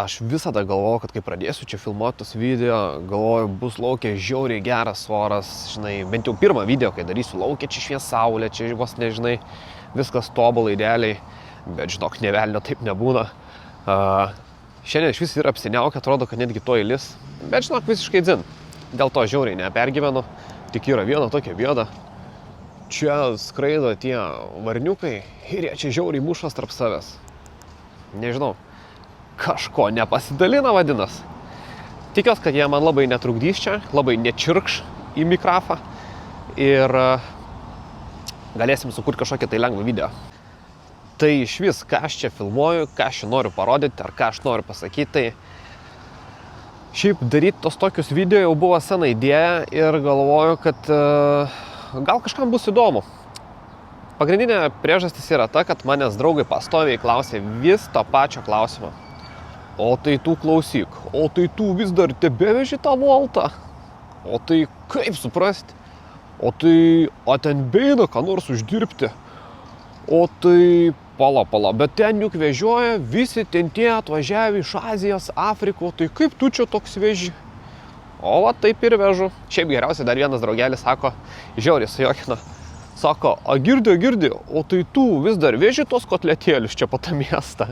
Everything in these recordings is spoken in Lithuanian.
aš visada galvoju, kad kai pradėsiu čia filmuotus video, galvoju, bus laukia žiauriai geras oras, žinai, bent jau pirmą video, kai darysiu laukia, čia švies saulė, čia vos nežinai, viskas tobulai, idealiai, bet žinok, nė velnio taip nebūna. Šiandien iš vis yra apsiniaukę, atrodo, kad netgi to įlis, bet žinok, visiškai dzin. Dėl to žiauriai nepergyvenu, tik yra viena tokia bėda. Čia skraido tie varniukai ir jie čia žiauriai mušas tarp savęs. Nežinau, kažko nepasidalina vadinas. Tikiuosi, kad jie man labai netrukdys čia, labai nečirkš į mikrofą ir galėsim sukurti kažkokį tai lengvą video. Tai iš vis, ką aš čia filmuoju, ką aš čia noriu parodyti ar ką aš noriu pasakyti, tai šiaip daryti tos tokius video jau buvo sena idėja ir galvoju, kad gal kažkam bus įdomu. Pagrindinė priežastis yra ta, kad manęs draugai pastoviai klausė vis to pačio klausimo. O tai tu klausyk, o tai tu vis dar tebeveži tą Voltą? O tai kaip suprasti? O tai, ten beina ką nors uždirbti? O tai, pala, bet ten juk vežioja visi ten tie atvažiavę iš Azijos, Afrikos, tai kaip tu čia toks veži? O va taip ir vežu. Šiaip geriausiai dar vienas draugelis sako, žiauriai sujokino. Sako, girdi, o tai tu vis dar veži tos kotletėlius čia po tą miestą.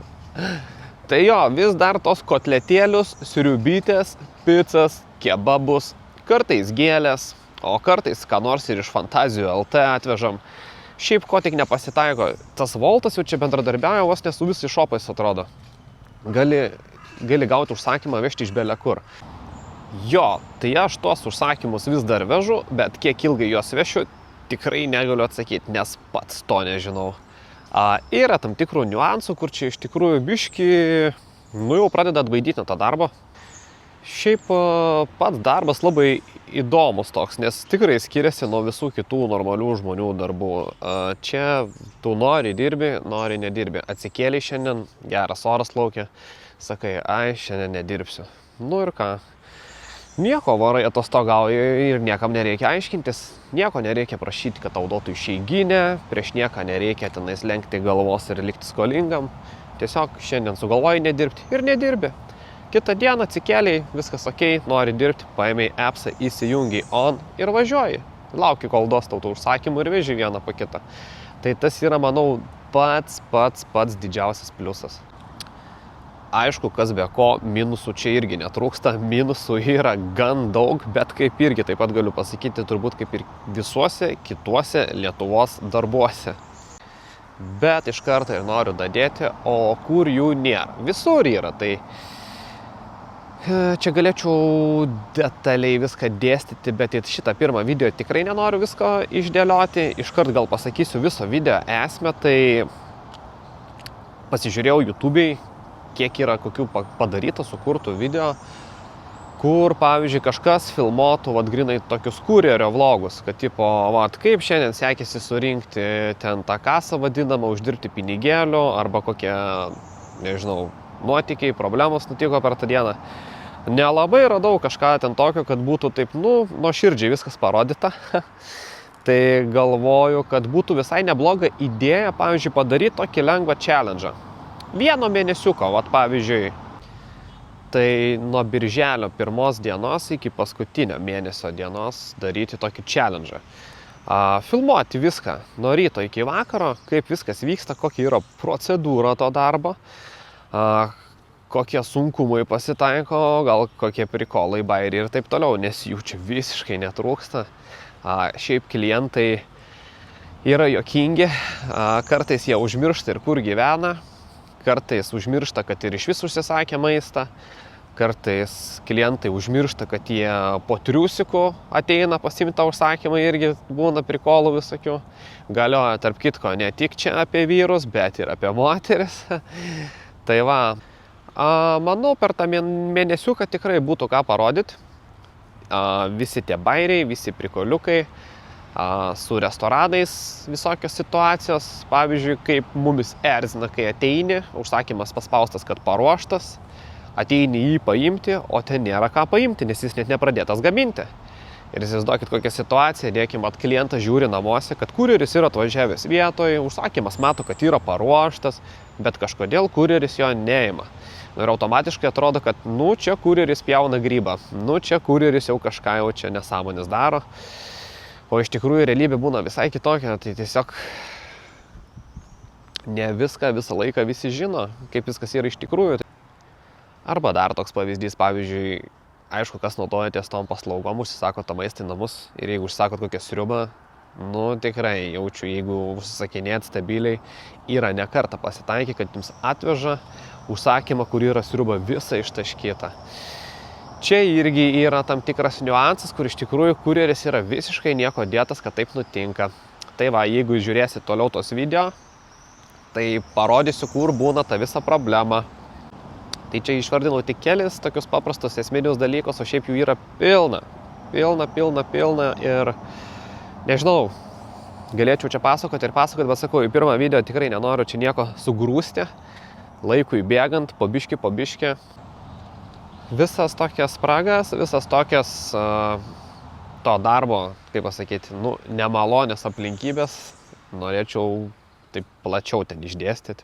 Tai jo, vis dar tos kotletėlius, sriubytės, picas, kebabus, kartais gėlės, o kartais ką nors ir iš Fantazijų LT atvežam. Šiaip ko tik nepasitaiko, tas Voltas jau čia bendradarbiauja vos ne su visais šopais atrodo. Gali gauti užsakymą vežti iš belekur. Jo, tai aš tuos užsakymus vis dar vežu, bet kiek ilgai juos vešiu, tikrai negaliu atsakyti, nes pats to nežinau. Yra tam tikrų niuansų, kur čia iš tikrųjų biški, jau pradeda atbaidyti tą darbą. Šiaip pats darbas labai įdomus toks, nes tikrai skiriasi nuo visų kitų normalių žmonių darbų. Čia tu nori dirbi, nori nedirbi. Atsikėlei šiandien, geras oras laukia, sakai, šiandien nedirbsiu. Nu ir ką? Nieko, varai atostogauji ir niekam nereikia aiškintis, nieko nereikia prašyti, kad tau duotų išeiginę, prieš nieką nereikia tenais lenkti galvos ir likti skolingam. Tiesiog šiandien sugalvoji nedirbti ir nedirbi. Kitą dieną atsikėliai, viskas okei, nori dirbti, paėmei appsą, įsijungiai on ir važiuoji. Lauki, kol duos tau tų užsakymų ir veži vieną po kitą. Tai tas yra, manau, pats didžiausias pliusas. Aišku, kas be ko, minusų čia irgi netrūksta, minusų yra gan daug, bet kaip irgi taip pat galiu pasakyti, turbūt kaip ir visuose kituose Lietuvos darbuose. Bet iš karto ir noriu dadėti, o kur jų nėra. Visur yra, tai čia galėčiau detaliai viską dėstyti, bet į šitą pirmą video tikrai nenoriu visko išdėlioti. Iškart gal pasakysiu viso video esmę, tai pasižiūrėjau YouTube'ai, kiek yra kokių padaryta, sukurtų video, kur, pavyzdžiui, kažkas filmuotų, grinai tokius kurjerio vlogus, kad tipo, kaip šiandien sekėsi surinkti ten tą kasą vadinamą, uždirbti pinigėlių, arba kokie, nežinau, nuotykiai, problemos nutiko per tą dieną. Nelabai radau kažką ten tokio, kad būtų taip, nuoširdžiai viskas parodyta. Tai galvoju, kad būtų visai nebloga idėja, pavyzdžiui, padaryti tokį lengvą challenge. Vieno mėnesiuko, pavyzdžiui, tai nuo birželio 1 dienos iki paskutinio mėnesio dienos daryti tokį challenge. Filmuoti viską nuo ryto iki vakaro, kaip viskas vyksta, kokia yra procedūra to darbo, kokie sunkumai pasitaiko, gal kokie prikolai, bairiai ir taip toliau, nes jų čia visiškai netrūksta. Šiaip klientai yra juokingi, kartais jie užmiršta ir kur gyvena. Kartais užmiršta, kad ir iš vis užsisakė maistą, kartais klientai užmiršta, kad jie po triusikų ateina pasiimti tą užsakymą, irgi būna prikolų visokių. Galioja tarp kitko ne tik čia apie vyrus, bet ir apie moteris. Tai va, manau, per tą mėnesiuką tikrai būtų ką parodyti. Visi tie bairiai, visi prikoliukai. Su restoranais visokios situacijos, pavyzdžiui, kaip mumis erzina, kai ateini, užsakymas paspaustas, kad paruoštas, ateini jį paimti, o ten nėra ką paimti, nes jis net nepradėtas gaminti. Ir įsivaizduokit kokią situaciją, dėkim, klientas žiūri namuose, kad kurjeris yra atvažiavęs vietoje, užsakymas mato, kad yra paruoštas, bet kažkodėl kurjeris jo neima. Ir automatiškai atrodo, kad čia kurjeris pjauna grybą, čia kurjeris jau kažką jau čia nesąmonės daro. O iš tikrųjų realybė būna visai kitokia, tai tiesiog ne viską visą laiką visi žino, kaip viskas yra iš tikrųjų. Arba dar toks pavyzdys, pavyzdžiui, aišku, kas naudojatės tom paslaugom, užsisako tą maistą į namus ir jeigu užsisakot kokią sriubą, tikrai jaučiu, jeigu užsisakinėt stabiliai, yra ne kartą pasitaikę, kad jums atveža užsakymą, kur yra sriuba visa ištaškyta. Čia irgi yra tam tikras niuansas, kur iš tikrųjų kurjeris yra visiškai nieko dėtas, kad taip nutinka. Tai va, jeigu žiūrėsit toliau tos video, tai parodysiu, kur būna ta visa problema. Tai čia išvardinau tik kelis tokius paprastus esminius dalykus, o šiaip jų yra pilna ir nežinau, galėčiau čia pasakoti, bet sakau, į pirmą video tikrai nenoriu čia nieko sugrūsti, laikui bėgant, po biškį. Visas tokias spragas, visas tokias to darbo, kaip pasakyti, nemalonės aplinkybės norėčiau taip plačiau ten išdėstyti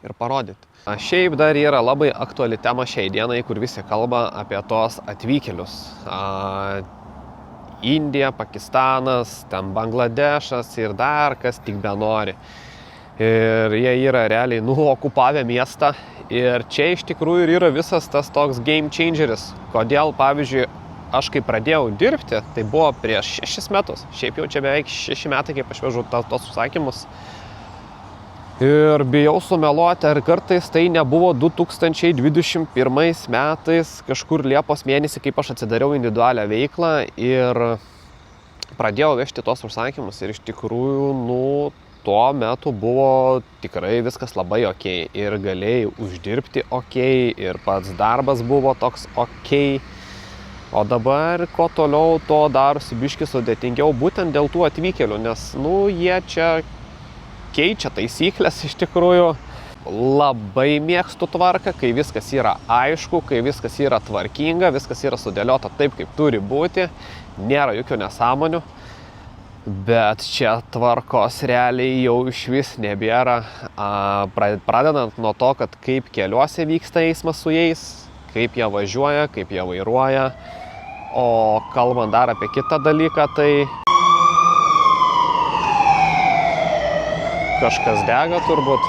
ir parodyti. Šiaip dar yra labai aktuali tema šiai dienai, kur visi kalba apie tos atvykėlius. Indija, Pakistanas, ten Bangladešas ir dar kas tik benori. Ir jie yra realiai okupavę miestą. Ir čia iš tikrųjų yra visas tas toks game changeris. Kodėl, pavyzdžiui, aš kai pradėjau dirbti, tai buvo prieš 6 metus. Šiaip jau čia beveik 6 metai, kaip aš vežu tos užsakymus. Ir bijau sumeluoti, ar kartais tai nebuvo 2021 metais, kažkur Liepos mėnesį, kaip aš atsidariau individualią veiklą ir pradėjau vežti tos užsakymus. Ir iš tikrųjų, tuo metu buvo tikrai viskas labai okei. Ir galėjai uždirbti okei, ir pats darbas buvo toks okei. O dabar, ko toliau, to darosi biškį sudėtingiau, būtent dėl tų atvykėlių, nes, jie čia keičia taisyklės iš tikrųjų. Labai mėgstu tvarką, kai viskas yra aišku, kai viskas yra tvarkinga, viskas yra sudėliota taip, kaip turi būti, nėra jokių nesąmonių. Bet čia tvarkos realiai jau išvis nebėra. Pradedant nuo to, kad kaip keliuose vyksta eismas su jais, kaip jie važiuoja, kaip jie vairuoja. O kalbant dar apie kitą dalyką, tai kažkas dega turbūt.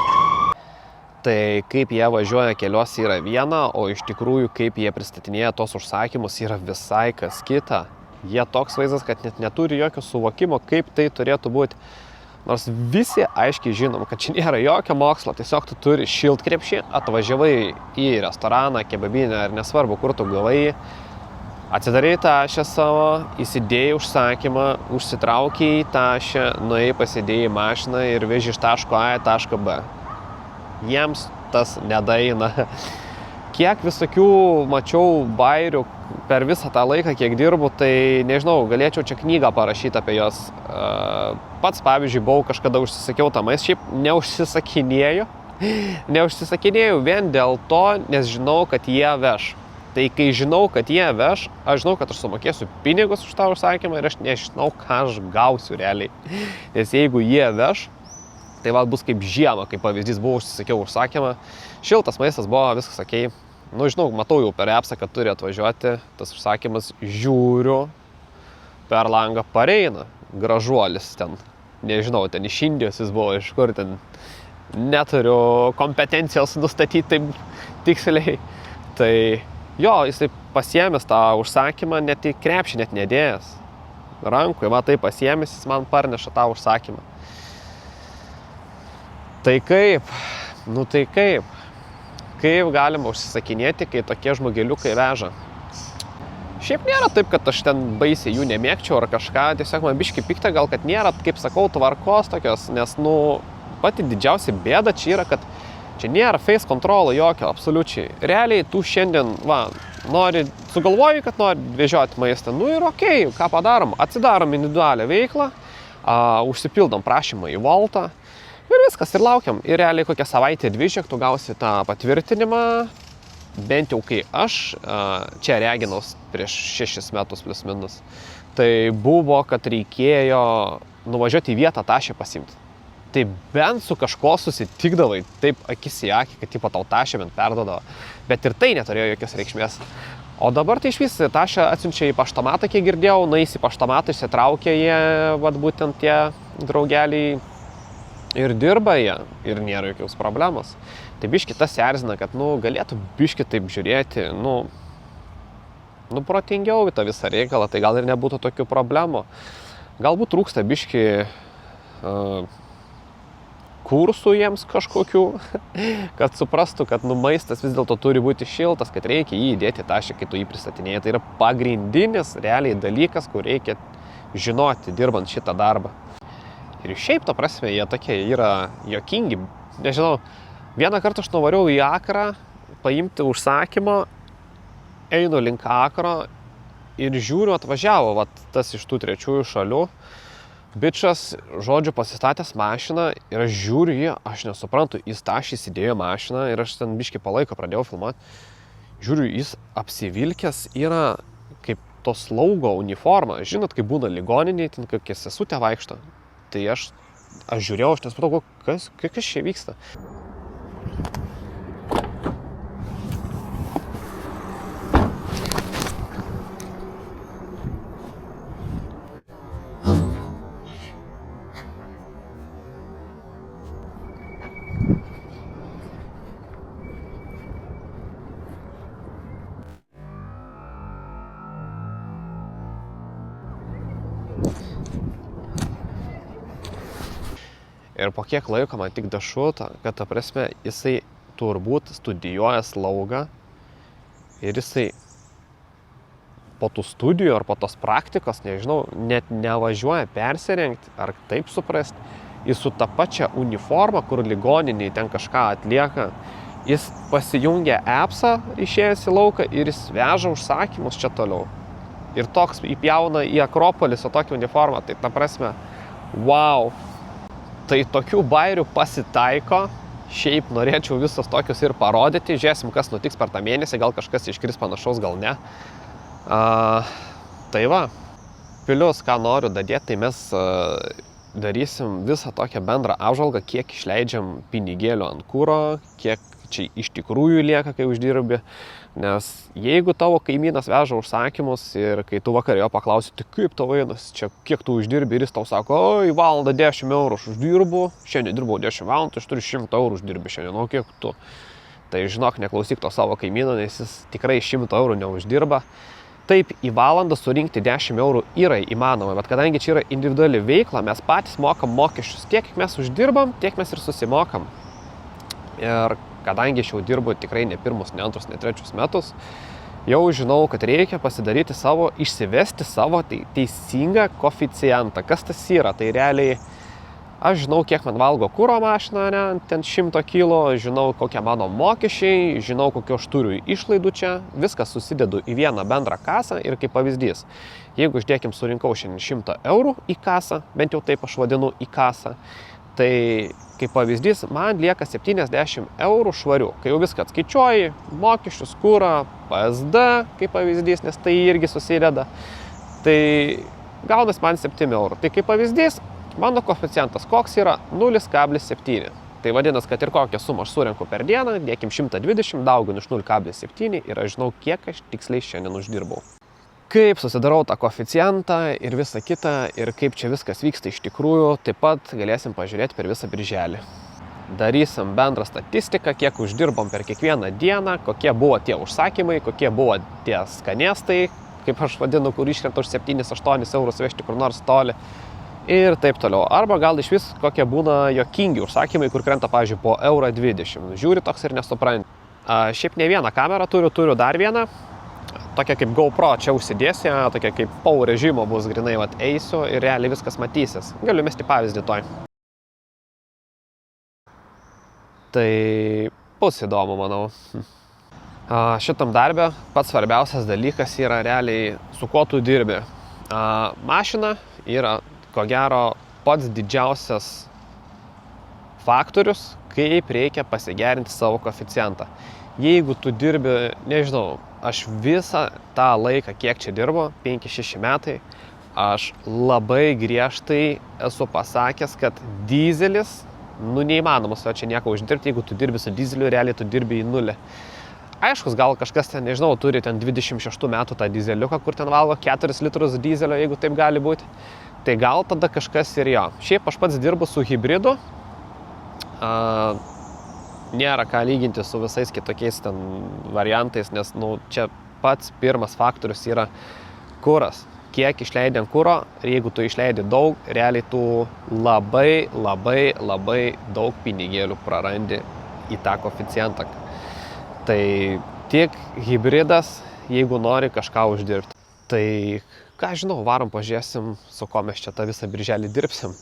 Tai kaip jie važiuoja keliuose yra viena, o iš tikrųjų kaip jie pristatinėja tos užsakymus yra visai kas kita. Jie toks vaizdas, kad net neturi jokio suvokimo, kaip tai turėtų būti. Nors visi aiškiai žinom, kad čia nėra jokio mokslo, tiesiog tu turi šiltkrepšį, atvažiavai į restoraną, kebabinę ar nesvarbu, kur tu gavai, atsidarei tašę savo, įsidėjai užsakymą, užsitraukiai į tašę, nuėjai pasidėjai mašiną ir veži iš taško A į tašką B. Jiems tas nedaina. Kiek visokių mačiau bairių per visą tą laiką, kiek dirbu, tai nežinau, galėčiau čia knygą parašyti apie jos. Pats, pavyzdžiui, buvau kažkada užsisakiau tą maistą, šiaip neužsisakinėjau vien dėl to, nes žinau, kad jie veš. Tai kai žinau, kad jie veš, aš žinau, kad aš sumokėsiu pinigus už tą užsakymą ir aš nežinau, ką aš gausiu realiai. Nes jeigu jie veš, tai bus kaip žiema, kaip pavyzdys, buvau užsisakiau užsakymą. Šiltas maistas buvo, viskas okei. Žinau, matau jau per appsą, kad turi atvažiuoti tas užsakymas, žiūriu, per langą pareina gražuolis ten. Nežinau, ten iš Indijos jis buvo, iš kur ten neturiu kompetencijos nustatyti taip tiksliai. Tai jo, jisai pasiėmęs tą užsakymą, net į krepšį net nedėjęs. Rankui, tai pasiėmęs, jis man parneša tą užsakymą. Tai kaip? Tai kaip? Kaip galima užsisakinėti, kai tokie žmogeliukai veža? Šiaip nėra taip, kad aš ten baisiai jų nemėgčiau ar kažką, tiesiog man biškį pikta gal, kad nėra, kaip sakau, tvarkos tokios, nes, pati didžiausia bėda čia yra, kad čia nėra face control jokio, absoliučiai. Realiai tu šiandien, sugalvoji, kad nori vežioti maistą, ir okei, ką padarom, atsidarom individualią veiklą, užsipildom prašymą į Voltą ir viskas, ir laukiam. Ir realiai kokią savaitę 2 tu gausi tą patvirtinimą bent jau kai aš čia reginaus prieš 6 metus plus minus, tai buvo, kad reikėjo nuvažiuoti į vietą tašę pasimti. Tai bent su kažko susitikdavai, taip akis į akį, kad tipo tau tašę bent perdodavo, bet ir tai neturėjo jokios reikšmės. O dabar tai išvis tašę atsiunčia į paštomatą, kiek girdėjau, nueis į paštomatą, išsitraukia jie, vat būtent tie draugeliai ir dirba jie, ir nėra jokios problemos. Tai biški tas erzina, kad, galėtų biški taip žiūrėti, protingiau į tą visą reikalą, tai gal ir nebūtų tokių problemų. Galbūt trūksta biški kursų jiems kažkokių, kad suprastų, kad maistas vis dėlto turi būti šiltas, kad reikia jį įdėti tašę, kai tu jį pristatinėjai. Tai yra pagrindinis realiai dalykas, kur reikia žinoti, dirbant šitą darbą. Ir šiaip, ta prasme, jie tokie yra juokingi. Nežinau, vieną kartą aš nuvariau į Akrą paimti užsakymą, einu link Akro ir žiūriu, atvažiavo tas iš tų trečiųjų šalių. Bičas, žodžiu, pasistatęs mašiną ir aš žiūriu jį, aš nesuprantu, jis tašį įsidėjo mašiną ir aš ten biškį palaiko pradėjau filmuoti. Žiūriu, jis apsivilkęs yra kaip to slaugo uniforma. Žinot, kaip būna ligoniniai, ten kokia sesutė vaikšto. Tai aš žiūrėjau, aš nesupratau, kas čia vyksta. Ir po kiek laiko man tik dašuta, kad, ta prasme, jisai turbūt studijuoja slaugą ir jisai po tų studijų ar po tos praktikos, nežinau, net nevažiuoja persirengti, ar taip suprasti, jis su ta pačia uniforma, kur ligoniniai ten kažką atlieka, jis pasijungia appsą išėjęs į lauką ir jis veža užsakymus čia toliau. Ir toks įpjauna į Akropolį su tokia uniforma, tai ta prasme, wow. Tai tokių bairių pasitaiko, šiaip norėčiau visus tokius ir parodyti, žiūrėsim, kas nutiks per tą mėnesį, gal kažkas iškris panašaus, gal ne. Tai va, plius, ką noriu dadėti, tai mes darysim visą tokią bendrą apžvalgą, kiek išleidžiam pinigėlių ant kuro, kiek čia iš tikrųjų lieka, kai uždirbi. Nes jeigu tavo kaimynas veža užsakymus ir kai tu vakar jo paklausi, tai kaip tavo einas, čia kiek tu uždirbi ir jis tau sako, oi, valandą 10 eurų aš uždirbu, šiandien dirbau 10 valandų, aš turiu 100 eurų uždirbi šiandien, o kiek tu? Tai žinok, neklausyk to savo kaimyno, nes jis tikrai 100 eurų neuždirba. Taip, į valandą surinkti 10 eurų yra įmanoma, bet kadangi čia yra individuali veikla, mes patys mokam mokesčius. Tiek, kiek mes uždirbam, tiek mes ir susimokam. Ir kadangi aš jau dirbu tikrai ne pirmus, ne antrus, ne trečius metus, jau žinau, kad reikia pasidaryti išsivesti savo teisingą koeficientą. Kas tas yra? Tai realiai aš žinau, kiek man valgo kuro mašina, ten 100 kilo, žinau, kokie mano mokesčiai, žinau, kokio aš turiu išlaidų čia, viską susidedu į vieną bendrą kasą ir kaip pavyzdys, jeigu uždėkim surinkau šiandien 100 eurų į kasą, bent jau taip aš vadinu į kasą, tai kaip pavyzdys, man lieka 70 eurų švarių. Kai jau viską atskaičiuoji, mokesčius, kurą, PSD, kaip pavyzdys, nes tai irgi susideda, tai gaunas man 7 eurų. Tai kaip pavyzdys, mano koeficientas koks yra 0,7. Tai vadinasi, kad ir kokią sumą aš surenku per dieną, dėkim 120, dauginu iš 0,7 ir aš žinau, kiek aš tiksliai šiandien uždirbau. Kaip susidarau tą koeficientą ir visą kitą ir kaip čia viskas vyksta iš tikrųjų, taip pat galėsim pažiūrėti per visą birželį. Darysim bendrą statistiką, kiek uždirbom per kiekvieną dieną, kokie buvo tie užsakymai, kokie buvo tie skanėstai, kaip aš vadinu, kur iškrenta už 7-8 eurus vežti kur nors toli ir taip toliau. Arba gal iš vis kokie būna juokingi užsakymai, kur krenta, pavyzdžiui, po 1,20 €. Žiūri toks ir nesupranti. Šiaip ne vieną kamerą turiu dar vieną. Tokia kaip GoPro čia užsidėsiu, tokia kaip PAU režimo bus, grinai eisiu ir realiai viskas matysis. Galiu mesti pavyzdį toj. Tai bus įdomu, manau. Šitam darbe pats svarbiausias dalykas yra realiai su kuo tu dirbi. Mašina yra, ko gero, pats didžiausias faktorius, kaip reikia pasigerinti savo koeficientą. jeigu tu dirbi, nežinau, aš visą tą laiką, kiek čia dirbo, 5-6 metai, aš labai griežtai esu pasakęs, kad dyzelis, neįmanoma su jo čia nieko uždirbti, jeigu tu dirbi su dyzeliu, realiai tu dirbi į nulį. Aiškus, gal kažkas ten, nežinau, turi ten 26 metų tą dyzeliuką, kur ten valgo 4 litrus dyzelio, jeigu taip gali būti. Tai gal tada kažkas ir jo. Šiaip aš pats dirbu su hybridu. Nėra ką lyginti su visais kitokiais ten variantais, nes čia pats pirmas faktorius yra kuras. Kiek išleidi ant kuro ir jeigu tu išleidi daug, realiai tu labai daug pinigėlių prarandi į tą koeficientą. Tai tik hybridas, jeigu nori kažką uždirbti. Tai ką žinau, varom pažiūrėsim, su ko mes čia tą visą birželį dirbsim.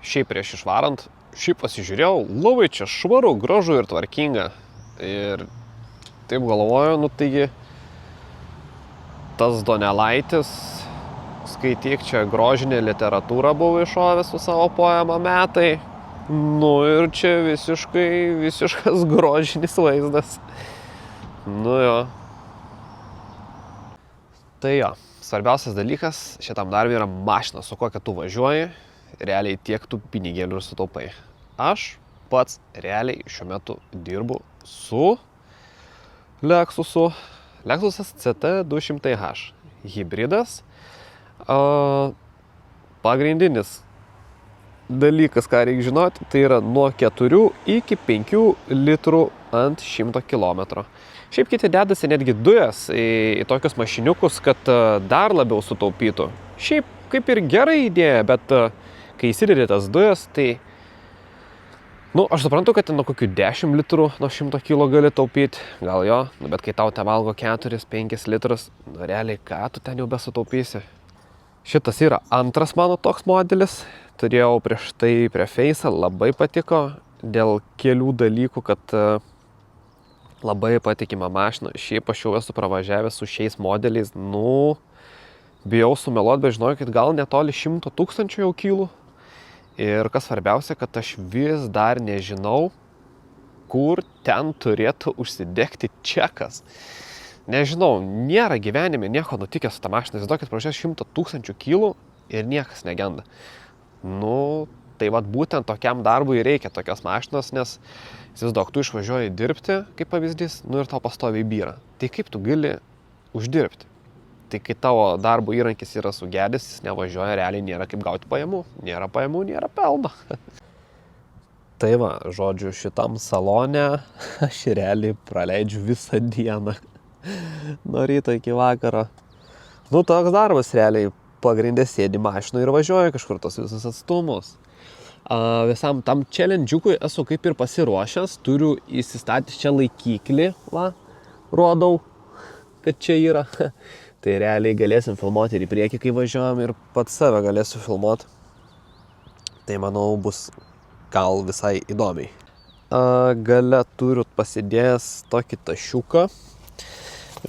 Šiaip prieš išvarant, pasižiūrėjau, labai čia švaru, gražu ir tvarkinga. Ir taip galvoju, taigi tas Donelaitis, skaityk, čia grožinė literatūra buvo iššovęs su savo poema metai. Ir čia visiškas grožinis vaizdas. Jo. Tai jo, svarbiausias dalykas šitam darbui yra mašina, su kokia tu važiuoji, realiai tiek tu pinigėlių ir sutaupai. Aš pats realiai šiuo metu dirbu su Lexusu. Lexusas CT200H. Hybridas. Pagrindinis dalykas, ką reikia žinoti, tai yra nuo 4 iki 5 litrų ant 100 km. Šiaip kiti dedasi netgi dujas į tokius mašiniukus, kad dar labiau sutaupytų. Šiaip kaip ir gera idėja, bet kai įsidedi tas dujas, tai aš suprantu, kad nuo kokių 10 litrų nuo 100 kg gali taupyti, gal jo, bet kai tau te valgo 4-5 litrus, realiai ką tu ten jau besutaupysi. Šitas yra antras mano toks modelis, turėjau prieš tai prie Face'ą, labai patiko dėl kelių dalykų, kad labai patikima mašina. Šiaip aš jau esu pravažiavęs su šiais modeliais, bijau sumeluot, bet žinau, kad gal netoli 100 000 jau kilų. Ir kas svarbiausia, kad aš vis dar nežinau, kur ten turėtų užsidegti čekas. Nežinau, nėra gyvenime nieko nutikė su ta mašina. Įsivaizduokit, pravažiavęs 100 000 kilų ir niekas negenda. Tai vat būtent tokiam darbui reikia tokios mašinos, nes įsivaizduok, tu išvažiuoji dirbti, kaip pavyzdys, ir tau pastoviai byra. Tai kaip tu gali uždirbti? Tai kai tavo darbo įrankis yra sugedęs, jis nevažiuoja, realiai nėra kaip gauti pajamų. Nėra pajamų, nėra pelno. Tai va, žodžiu, šitam salone aš realiai praleidžiu visą dieną. Nuo ryto iki vakaro. Toks darbas realiai. Pagrindė sėdi mašinoje ir važiuoja kažkur tos visus atstumus. Visam tam challenge'ukui esu kaip ir pasiruošęs. Turiu įsistatęs čia laikiklį, rodau, kad čia yra. Tai realiai galėsim filmuoti ir į priekį, kai važiuojam, ir pats save galėsiu filmuoti. Tai manau bus gal visai įdomiai. Gale turiu pasidėjęs tokį tašiuką.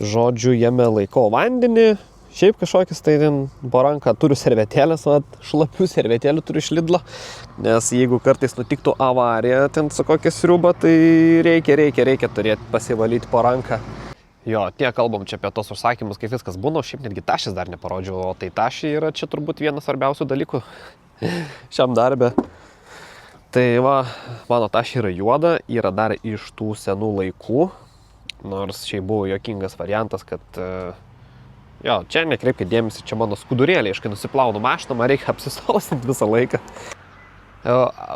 Žodžiu, jame laikau vandenį. Šiaip kažkokis tai po ranką turiu servetėlės, šlapių servetėlių turiu iš Lidlo. Nes jeigu kartais nutiktų avarija ten su kokia sriuba, tai reikia turėti pasivalyti po ranką. Jo, tiek kalbam čia apie tos užsakymus, kaip viskas būna, šiaip netgi tašės dar neparodžiau, o tai tašiai yra čia turbūt vienas svarbiausių dalykų šiam darbe. Tai va, mano tašiai yra juoda, yra dar iš tų senų laikų, nors šiaip buvo juokingas variantas, kad jo, čia nekreipkite dėmesį, čia mano skudurėlė, kai nusiplaunu mašiną, man reikia apsisausinti visą laiką.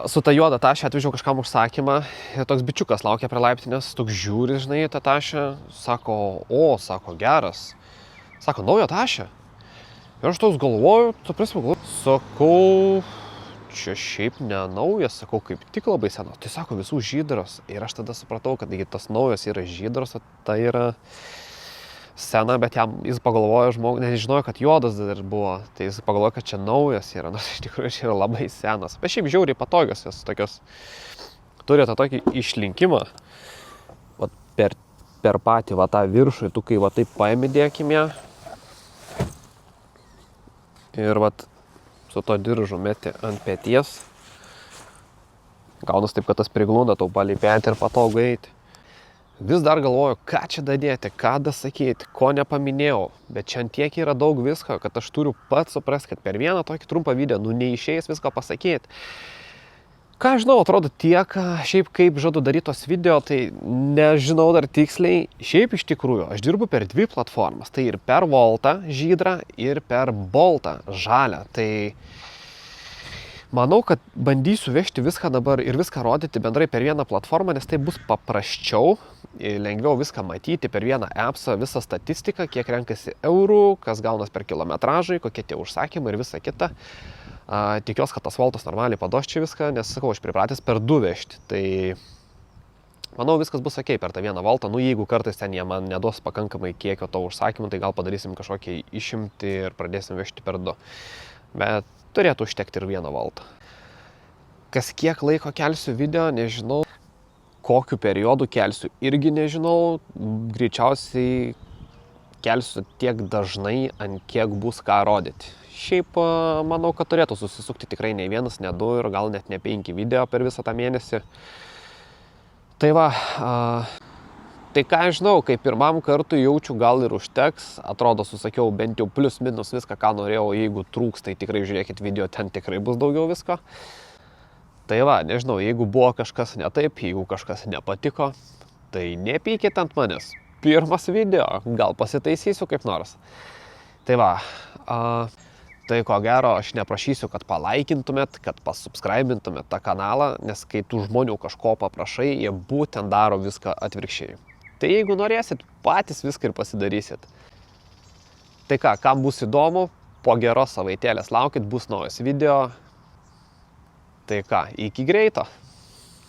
Su ta juoda tašė atvežiau kažkam užsakymą ir toks bičiukas laukia prie laiptinės, toks žiūri, žinai, tą tašę, sako, geras, sako, nauja tašė. Ir aš toks galvoju, sakau, čia šiaip ne naujas, sakau, kaip tik labai senas, tai sako, visų žydros. Ir aš tada supratau, kad tas naujas yra žydros, o tai yra sena, bet jis pagalvojo, nežinojo, kad juodas dar buvo, tai jis pagalvojo, kad čia naujas yra, nors iš tikrųjų čia yra labai senas. Bet šiaip žiauriai patogios, jos tokios, turi tą tokį išlinkimą, per patį tą viršų, tu kai taip paimi dėkime ir su to diržu meti ant peties, gaunas taip, kad tas priglunda tau palei petį ir patogu eiti. vis dar galvoju, ką čia dadėti, ką dasakyti, ko nepaminėjau. Bet čia tiek yra daug visko, kad aš turiu pats suprasti, kad per vieną tokį trumpą video, neišeis visko pasakyti. Ką žinau, atrodo tiek, šiaip kaip žadu daryti tos video, tai nežinau dar tiksliai. Šiaip iš tikrųjų, aš dirbu per 2 platformas. Tai ir per Voltą žydrą, ir per Boltą žalią. Tai manau, kad bandysiu vežti viską dabar ir viską rodyti bendrai per vieną platformą, nes tai bus paprasčiau, lengviau viską matyti per vieną appsą, visą statistiką, kiek renkasi eurų, kas gaunas per kilometražai, kokie tie užsakymai ir visa kita. Tikiuosi, kad tas Voltas normaliai paduos čia viską, nes, sakau, aš pripratęs per 2 vežti. Tai manau, viskas bus okei per tą vieną Voltą. Jeigu kartais ten jie man neduos pakankamai kiekio to užsakymų, tai gal padarysim kažkokį išimtį ir pradėsim vežti per 2. Bet turėtų užtekti ir vieną Voltą. Kas kiek laiko kelsiu video, nežinau. Kokiu periodu kelsiu, irgi nežinau. Greičiausiai kelsiu tiek dažnai, ant kiek bus ką rodyti. Šiaip manau, kad turėtų susisukti tikrai ne 1, ne 2 ir gal net ne 5 video per visą tą mėnesį. Tai va, tai ką aš žinau, kai pirmam kartui jaučiu gal ir užteks. Atrodo, susakiau bent jau plius minus viską, ką norėjau. Jeigu trūks, tai tikrai žiūrėkit video, ten tikrai bus daugiau visko. Tai va, nežinau, jeigu buvo kažkas ne taip, jeigu kažkas nepatiko, tai nepykit ant manęs. Pirmas video, gal pasitaisysiu kaip nors. Tai va, tai ko gero aš neprašysiu, kad palaikintumėt, kad pasubscribintumėt tą kanalą, nes kai tų žmonių kažko paprašai, jie būtent daro viską atvirkščiai. Tai jeigu norėsit, patys viską ir pasidarysit. Tai ką, kam bus įdomu, po geros savaitėlės laukit, bus naujas video. Tai ką, iki greito.